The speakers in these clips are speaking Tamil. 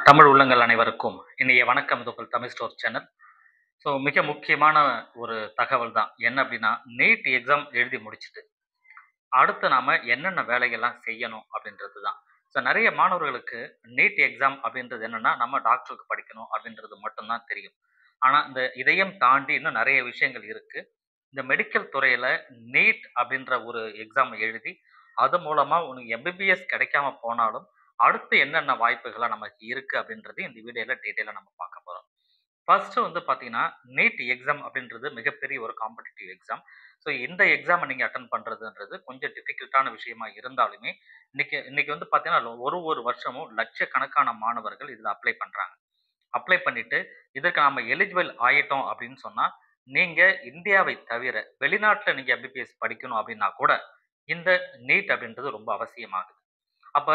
தமிழ் உள்ளங்கள் அனைவருக்கும் இன்றைய வணக்கம். இது உங்கள் தமிழ் ஸ்டோர் சேனல். ஸோ மிக முக்கியமான ஒரு தகவல் தான். என்ன அப்படின்னா, நீட் எக்ஸாம் எழுதி முடிச்சுட்டு அடுத்து நாம என்னென்ன வேலைகள்லாம் செய்யணும் அப்படின்றது தான். ஸோ நிறைய மாணவர்களுக்கு நீட் எக்ஸாம் அப்படின்றது என்னன்னா, நம்ம டாக்டருக்கு படிக்கணும் அப்படின்றது மட்டும்தான் தெரியும். ஆனால் இதையும் தாண்டி இன்னும் நிறைய விஷயங்கள் இருக்கு. இந்த மெடிக்கல் துறையில நீட் அப்படின்ற ஒரு எக்ஸாம் எழுதி அது மூலமா உனக்கு எம்பிபிஎஸ் கிடைக்காம போனாலும் அடுத்து என்னென்ன வாய்ப்புகள்லாம் நமக்கு இருக்கு அப்படின்றது இந்த வீடியோல டீட்டெயிலா நம்ம பார்க்க போறோம். ஃபர்ஸ்ட் வந்து பார்த்தீங்கன்னா, நீட் எக்ஸாம் அப்படின்றது மிகப்பெரிய ஒரு காம்படிட்டிவ் எக்ஸாம். ஸோ இந்த எக்ஸாம நீங்க அட்டெண்ட் பண்றதுன்றது கொஞ்சம் டிஃபிகல்ட்டான விஷயமா இருந்தாலுமே, இன்னைக்கு இன்னைக்கு வந்து பார்த்தீங்கன்னா, ஒரு வருஷமும் லட்சக்கணக்கான மாணவர்கள் இதுல அப்ளை பண்றாங்க. அப்ளை பண்ணிட்டு, இதற்கு நாம எலிஜிபிள் ஆயிட்டோம் அப்படின்னு சொன்னா, நீங்க இந்தியாவை தவிர வெளிநாட்டுல நீங்க எம்பிபிஎஸ் படிக்கணும் அப்படின்னா கூட, இந்த நீட் அப்படின்றது ரொம்ப அவசியமாகுது. அப்ப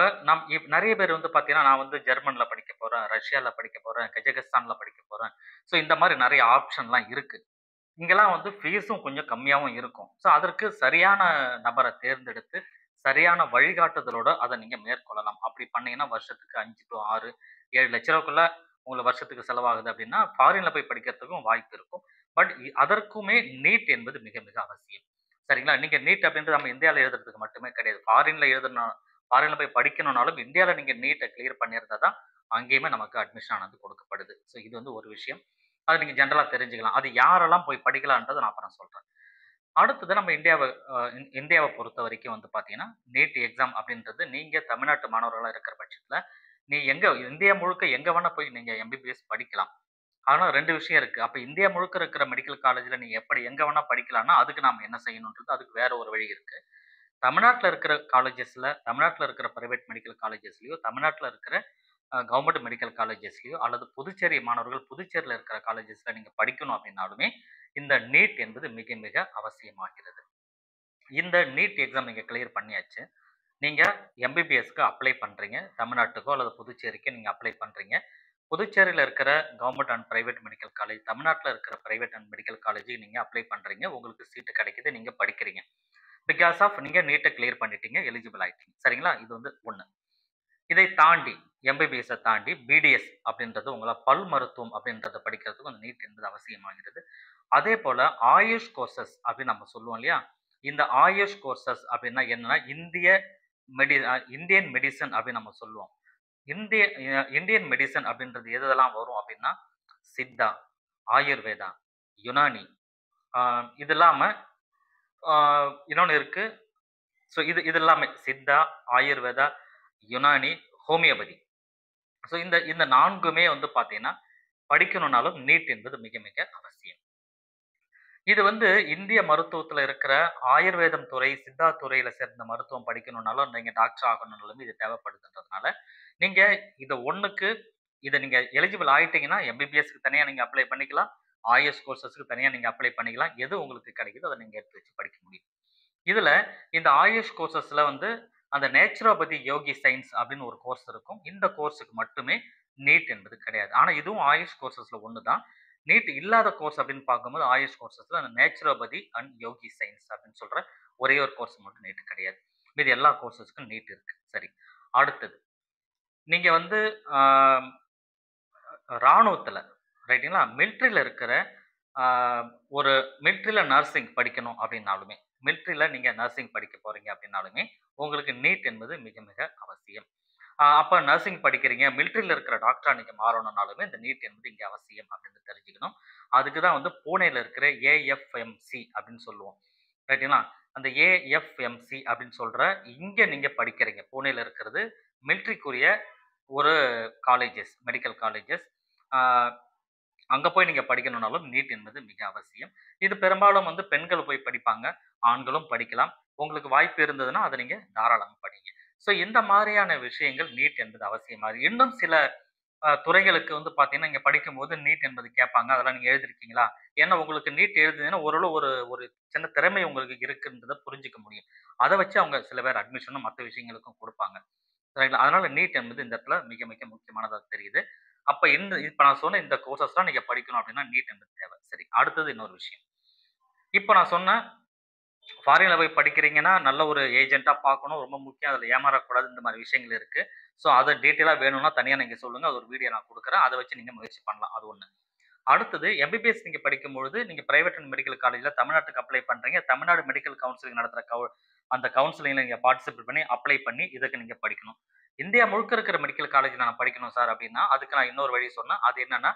நெறைய பேர் வந்து பார்த்தீங்கன்னா, நான் வந்து ஜெர்மன்ல படிக்க போறேன், ரஷ்யால படிக்க போறேன், கஜகஸ்தான்ல படிக்க போறேன். ஸோ இந்த மாரி நெறைய ஆப்ஷன்லாம் இருக்கு. இங்கெல்லாம் வந்து ஃபீஸும் கொஞ்சம் கம்மியாவும் இருக்கும். ஸோ அதற்கு சரியான நபர தேர்ந்தெடுத்து, சரியான வழிகாட்டுதலோட அத நீங்க மேற்கொள்ளலாம். அப்படி பண்ணீங்கன்னா வருஷத்துக்கு 5 டூ 6, 7 லட்ச ரூபாய்க்குள்ள உங்களுக்கு வருஷத்துக்கு செலவாகுது அப்படின்னா, ஃபாரின்ல போய் படிக்கிறதுக்கும் வாய்ப்பு இருக்கும். பட் அதற்குமே நீட் என்பது மிக மிக அவசியம். சரிங்களா? நீங்க நீட் அப்படின்றது நம்ம இந்தியால எழுதுறதுக்கு மட்டுமே கிடையாது. ஃபாரின்ல போய் படிக்கணும்னாலும் இந்தியால நீங்க நீட்ட கிளியர் பண்ணியிருந்தா தான், அங்கேயுமே நமக்கு அட்மிஷன் ஆனது கொடுக்கப்படுது. ஸோ இது வந்து ஒரு விஷயம். அத நீங்க ஜெனரலா தெரிஞ்சுக்கலாம். அது யாரெல்லாம் போய் படிக்கலான்றத நான் அப்புறம் சொல்றேன். அடுத்தது நம்ம இந்தியாவ பொறுத்தவரைக்கும் வந்து பார்த்தீங்கன்னா, நீட் எக்ஸாம் அப்படின்றது நீங்க தமிழ்நாட்டு மாணவர்களா இருக்கிற பட்சத்தில, நீ இந்தியா முழுக்க எங்க வேணா போய் நீங்க எம்பிபிஎஸ் படிக்கலாம். ஆனா 2 விஷயம் இருக்கு. அப்ப இந்தியா முழுக்க இருக்கிற மெடிக்கல் காலேஜ்ல நீங்க எங்க வேணா படிக்கலாம்னா, அதுக்கு நாம என்ன செய்யணும்ன்றது அதுக்கு வேற ஒரு வழி இருக்கு. தமிழ்நாட்டுல இருக்கிற பிரைவேட் மெடிக்கல் காலேஜஸ்லயோ, தமிழ்நாட்டுல இருக்கிற கவர்ன்மெண்ட் மெடிக்கல் காலேஜஸ்லயோ அல்லது புதுச்சேரி மாணவர்கள் புதுச்சேரியில இருக்கிற காலேஜஸ்ல நீங்க படிக்கணும் அப்படின்னாலுமே, இந்த நீட் என்பது மிக மிக அவசியமாகிறது. இந்த நீட் எக்ஸாம் நீங்க கிளியர் பண்ணியாச்சு. நீங்க எம்பிபிஎஸ்க்கு அப்ளை பண்றீங்க. தமிழ்நாட்டுக்கோ அல்லது புதுச்சேரிக்கோ நீங்க அப்ளை பண்றீங்க. புதுச்சேரியில இருக்கிற government and private medical college, தமிழ்நாட்டுல இருக்கிற பிரைவேட் அண்ட் மெடிக்கல் காலேஜ்க்கு நீங்க அப்ளை பண்றீங்க. உங்களுக்கு சீட் கிடைக்குது. நீங்க படிக்கிறீங்க. பிகாஸ் ஆஃப் நீங்க நீட்ட கிளியர் பண்ணிட்டீங்க. எலிஜிபிள் ஆயிட்டீங்க. சரிங்களா? இது வந்து 1. இதை தாண்டி எம்பிபிஎஸ்ஸ தாண்டி பிடிஎஸ் அப்படின்றது பல் மருத்துவம் அப்படின்றத படிக்கிறதுக்கு அந்த நீட் என்பது அவசியமாகிறது. அதே போல ஆயுஷ் கோர்சஸ் அப்படின்னு நம்ம சொல்லுவோம் இல்லையா? இந்த ஆயுஷ் கோர்சஸ் அப்படின்னா என்னன்னா, இந்தியன் மெடிசன் அப்படின்னு நம்ம சொல்லுவோம். இந்தியன் மெடிசன் அப்படின்றது எதெல்லாம் வரும் அப்படின்னா, சித்தா, ஆயுர்வேதா, யுனானி, இது இல்லாம இன்னொன்னு இருக்கு. ஸோ இது எல்லாமே சித்தா, ஆயுர்வேதா, யுனானி, ஹோமியோபதி. ஸோ இந்த இந்த 4மே வந்து பார்த்தீங்கன்னா, படிக்கணும்னாலும் நீட் என்பது மிக மிக அவசியம். இது வந்து இந்திய மருத்துவத்துல இருக்கிற ஆயுர்வேதம் துறை, சித்தா துறையில சேர்ந்த மருத்துவம் படிக்கணும்னாலும், நீங்க டாக்டர் ஆகணும்னாலும் இது தேவைப்படுதுன்றதுனால, நீங்க இத 1க்கு நீங்க எலிஜிபிள் ஆயிட்டீங்கன்னா, எம்பிபிஎஸ்க்கு தனியா நீங்க அப்ளை பண்ணிக்கலாம். ஆயுஷ் கோர்சஸ்க்கு தனியா நீங்க அப்ளை பண்ணிக்கலாம். எது உங்களுக்கு கிடைக்குதோ அத நீங்க எடுத்து வச்சு படிக்க முடியும். இதுல இந்த ஆயுஷ் கோர்சஸ்ல வந்து அந்த நேச்சுரோபதி யோகி சயின்ஸ் அப்படின்னு ஒரு கோர்ஸ் இருக்கும். இந்த கோர்ஸுக்கு மட்டுமே நீட் என்பது கிடையாது. ஆனா இதுவும் ஆயுஷ் கோர்சஸ்ல ஒண்ணு தான். நீட் இல்லாத கோர்ஸ் அப்படின்னு பார்க்கும்போது ஆயுஷ் கோர்சஸ்ல அந்த நேச்சுரோபதி அண்ட் யோகி சயின்ஸ் அப்படின்னு சொல்ற ஒரே ஒரு கோர்ஸ் மட்டும் நீட் கிடையாது. மீதி எல்லா கோர்சஸ்க்கும் நீட் இருக்கு. சரி. அடுத்தது நீங்க வந்து ஆஹ், ராணுவத்துல ரைட்டுங்களா? மிலிட்ரியில இருக்கிற ஆஹ், ஒரு மிலிட்ரியில நர்சிங் படிக்கணும் அப்படின்னாலுமே, மிலிட்ரியில நீங்க நர்சிங் படிக்க போறீங்க அப்படின்னாலுமே, உங்களுக்கு நீட் என்பது மிக மிக அவசியம். அப்ப நர்சிங் படிக்கிறீங்க, மிலிட்ரியில இருக்கிற டாக்டரா நீங்க மாறணும்னாலுமே இந்த நீட் என்பது இங்க அவசியம் அப்படின்னு தெரிஞ்சுக்கணும். அதுக்கு தான் வந்து பூனேல இருக்கிற ஏஎஃப்எம்சி அப்படின்னு சொல்லுவோம். ரைட்டுங்களா? அந்த ஏஎஃப்எம்சி அப்படின்னு சொல்ற இங்க நீங்க படிக்கிறீங்க. பூனேல இருக்கிறது மிலிட்ரிக்குரிய ஒரு காலேஜஸ், மெடிக்கல் காலேஜஸ். ஆ அங்க போய் நீங்க படிக்கணும்னாலும் நீட் என்பது மிக அவசியம். இது பெரும்பாலும் வந்து பெண்கள் போய் படிப்பாங்க. ஆண்களும் படிக்கலாம். உங்களுக்கு வாய்ப்பு இருந்ததுன்னா, அத நீங்க தாராளமா படிங்க. ஸோ இந்த மாரியான விஷயங்கள் நீட் என்பது அவசியமா இன்னும் சில துறைகளுக்கு வந்து பார்த்தீங்கன்னா, நீங்க படிக்கும்போது நீட் என்பது கேட்பாங்க. அதெல்லாம் நீங்க எழுதியிருக்கீங்களா? ஏன்னா உங்களுக்கு நீட் எழுதுனீங்கன்னா, ஓரளவு ஒரு ஒரு சின்ன திறமை உங்களுக்கு இருக்குன்றத புரிஞ்சுக்க முடியும். அத வச்சு அவங்க சில பேர் அட்மிஷனும் மத்த விஷயங்களுக்கும் குடுப்பாங்க. சரிங்களா? அதனால நீட் என்பது இந்த இடத்துல மிக மிக முக்கியமானதா தெரியுது. அப்ப இப்ப நான் சொன்ன இந்த கோர்சஸ்லாம் நீங்க படிக்கணும் அப்படின்னா நீட் என்பது தேவை. சரி. அடுத்தது இன்னொரு விஷயம். இப்ப நான் சொன்ன ஃபாரின்ல போய் படிக்கிறீங்கன்னா, நல்ல ஒரு ஏஜென்ட்டா பார்க்கணும். ரொம்ப முக்கியம். அதுல ஏமாறக்கூடாது. இந்த மாரி விஷயங்கள் இருக்கு. ஸோ அதை டீட்டெயிலாக வேணும்னா தனியாக நீங்கள் சொல்லுங்கள். அது ஒரு வீடியோ நான் கொடுக்குறேன். அதை வச்சு நீங்கள் முயற்சி பண்ணலாம். அது ஒன்று. அடுத்தது எம்பிபிஎஸ் நீங்க படிக்கும்பொழுது, நீங்க பிரைவேட் அண்ட் மெடிக்கல் காலேஜ்ல தமிழ்நாட்டுக்கு அப்ளை பண்றீங்க. தமிழ்நாடு மெடிக்கல் கவுன்சிலிங் நடத்துற அந்த கவுன்சிலிங்ல நீங்க பார்ட்டிசிபேட் பண்ணி, அப்ளை பண்ணி இதுக்கு நீங்க படிக்கணும். இந்தியா முழுக்க இருக்கிற மெடிக்கல் காலேஜ்ல நான் படிக்கணும் சார் அப்டின்னா, அதுக்கு நான் இன்னொரு வழி சொன்னேன். அது என்னன்னா,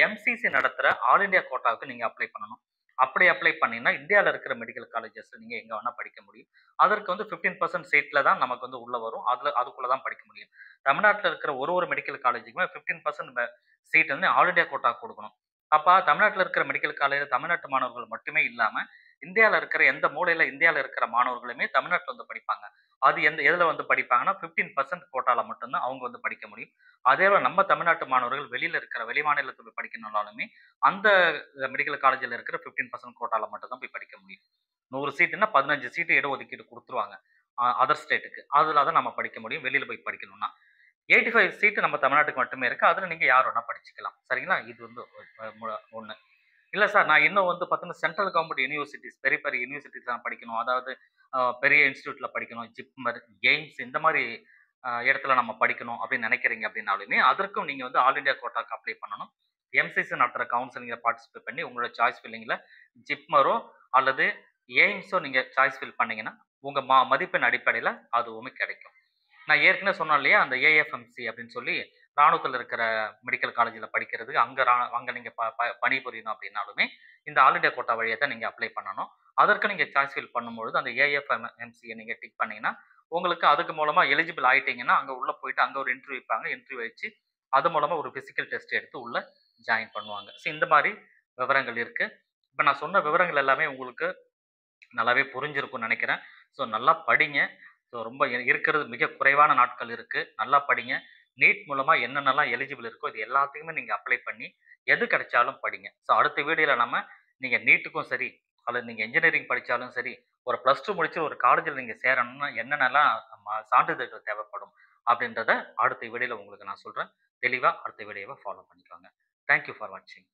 எம்சிசி நடத்துற ஆல் இந்தியா கோட்டாவுக்கு நீங்க அப்ளை பண்ணணும். அப்படி அப்ளை பண்ணீங்கன்னா, இந்தியால இருக்கிற மெடிக்கல் காலேஜஸ்ல நீங்க எங்க வேணா படிக்க முடியும். அதற்கு வந்து 15% சீட்ல தான் நமக்கு வந்து உள்ள வரும். அதுக்குள்ள தான் படிக்க முடியும். தமிழ்நாட்டுல இருக்கிற ஒரு மெடிக்கல் காலேஜுக்குமே 15% சீட் வந்து ஆல் இந்தியா கோட்டாக்கு குடுக்கணும். அப்ப தமிழ்நாட்டுல இருக்கிற மெடிக்கல் காலேஜ்ல தமிழ்நாட்டு மாணவர்கள் மட்டுமே இல்லாம, இந்தியால இருக்கிற எந்த மூலையில இந்தியால இருக்கிற மாணவர்களுமே தமிழ்நாட்டுல வந்து படிப்பாங்க. அது எதுல வந்து படிப்பாங்கன்னா, 15% கோட்டால மட்டும் தான் அவங்க வந்து படிக்க முடியும். அதேபோல நம்ம தமிழ்நாட்டு மாணவர்கள் வெளியில இருக்கிற வெளி மாநிலத்துல போய் படிக்கணும்னாலுமே, அந்த மெடிக்கல் காலேஜ்ல இருக்கிற 15% கோட்டால மட்டும் தான் போய் படிக்க முடியும். 100 சீட்டுன்னா 15 சீட்டு இடஒதுக்கீடு குடுத்துருவாங்க. அதர் ஸ்டேட்டுக்கு. அதுல தான் நம்ம படிக்க முடியும். வெளியில போய் படிக்கணும்னா. 85 சீட்டு நம்ம தமிழ்நாட்டுக்கு மட்டுமே இருக்கு. அதுல நீங்க யார் வேணா படிச்சுக்கலாம். சரிங்களா? இது வந்து ஒண்ணு. இல்ல சார் நான் இன்னும் வந்து பார்த்தீங்கன்னா, சென்ட்ரல் கவர்ன்மெண்ட் யூனிவர்சிட்டீஸ் பெரிய பெரிய யூனிவர்சிட்டீஸ் நான் படிக்கணும். அதாவது பெரிய இன்ஸ்டிடியூட்ல படிக்கணும். ஜிப்மர், எய்ம்ஸ் இந்த மாரி இடத்துல நம்ம படிக்கணும் அப்படின்னு நினைக்கிறீங்க அப்படின்னாலுமே, அதற்கும் நீங்க வந்து ஆல் இந்தியா கோட்டாக்கு அப்ளை பண்ணணும். எம்சிசி நடத்துற கவுன்சிலிங்ல பார்ட்டிசிபேட் பண்ணி உங்களோட சாய்ஸ் ஃபில்லிங்ல ஜிப்மரோ அல்லது எய்ம்ஸோ நீங்க சாய்ஸ் ஃபில் பண்ணீங்கன்னா, உங்க மதிப்பெண் அடிப்படையில அதுவுமே கிடைக்கும். நான் ஏற்கனவே சொன்னேன் இல்லையா, அந்த ஏஎஃப்எம்சி அப்படின்னு சொல்லி ராணுவத்துல இருக்கிற மெடிக்கல் காலேஜ்ல படிக்கிறது, அங்க நீங்க பணிபுரியணும் அப்படின்னாலுமே, இந்த ஆல் இந்தியா கோட்டா வழியா தான் நீங்க அப்ளை பண்ணணும். அதற்கு நீங்க சாய்ஸ் ஃபில் பண்ணும்பொழுது, அந்த ஏஎஃப்எம்சிய நீங்க டிக் பண்ணீங்கன்னா, உங்களுக்கு அதுக்கு மூலமா எலிஜிபிள் ஆயிட்டீங்கன்னா, அங்க உள்ள போயிட்டு அங்க ஒரு இன்டர்வியூ வைப்பாங்க. இன்டர்வியூ வச்சு, அது மூலமா ஒரு பிசிக்கல் டெஸ்ட் எடுத்து உள்ள ஜாயின் பண்ணுவாங்க. ஸோ இந்த மாரி விவரங்கள் இருக்கு. இப்ப நான் சொன்ன விவரங்கள் எல்லாமே உங்களுக்கு நல்லாவே புரிஞ்சிருக்கும்னு நினைக்கிறேன். ஸோ நல்லா படிங்க. ஸோ ரொம்ப இருக்கிறது மிக குறைவான நாட்கள் இருக்கு. நல்லா படிங்க. நீட் மூலமா என்னென்னலாம் எலிஜிபிள் இருக்கோ, இது எல்லாத்தையுமே நீங்க அப்ளை பண்ணி, எது கிடைச்சாலும் படிங்க. ஸோ அடுத்த வீடியோல நீங்க நீட்டுக்கும் சரி, அல்லது நீங்க இன்ஜினியரிங் படிச்சாலும் சரி, ஒரு +2 முடிச்சு ஒரு காலேஜ்ல நீங்க சேரணும்னா என்னென்னலாம் சான்றிதழ்கள் தேவைப்படும் அப்படின்றத அடுத்த வீடியோல உங்களுக்கு நான் சொல்றேன். தெளிவா அடுத்த வீடியோவ ஃபாலோ பண்ணிக்கோங்க. தேங்க் யூ ஃபார் வாட்சிங்.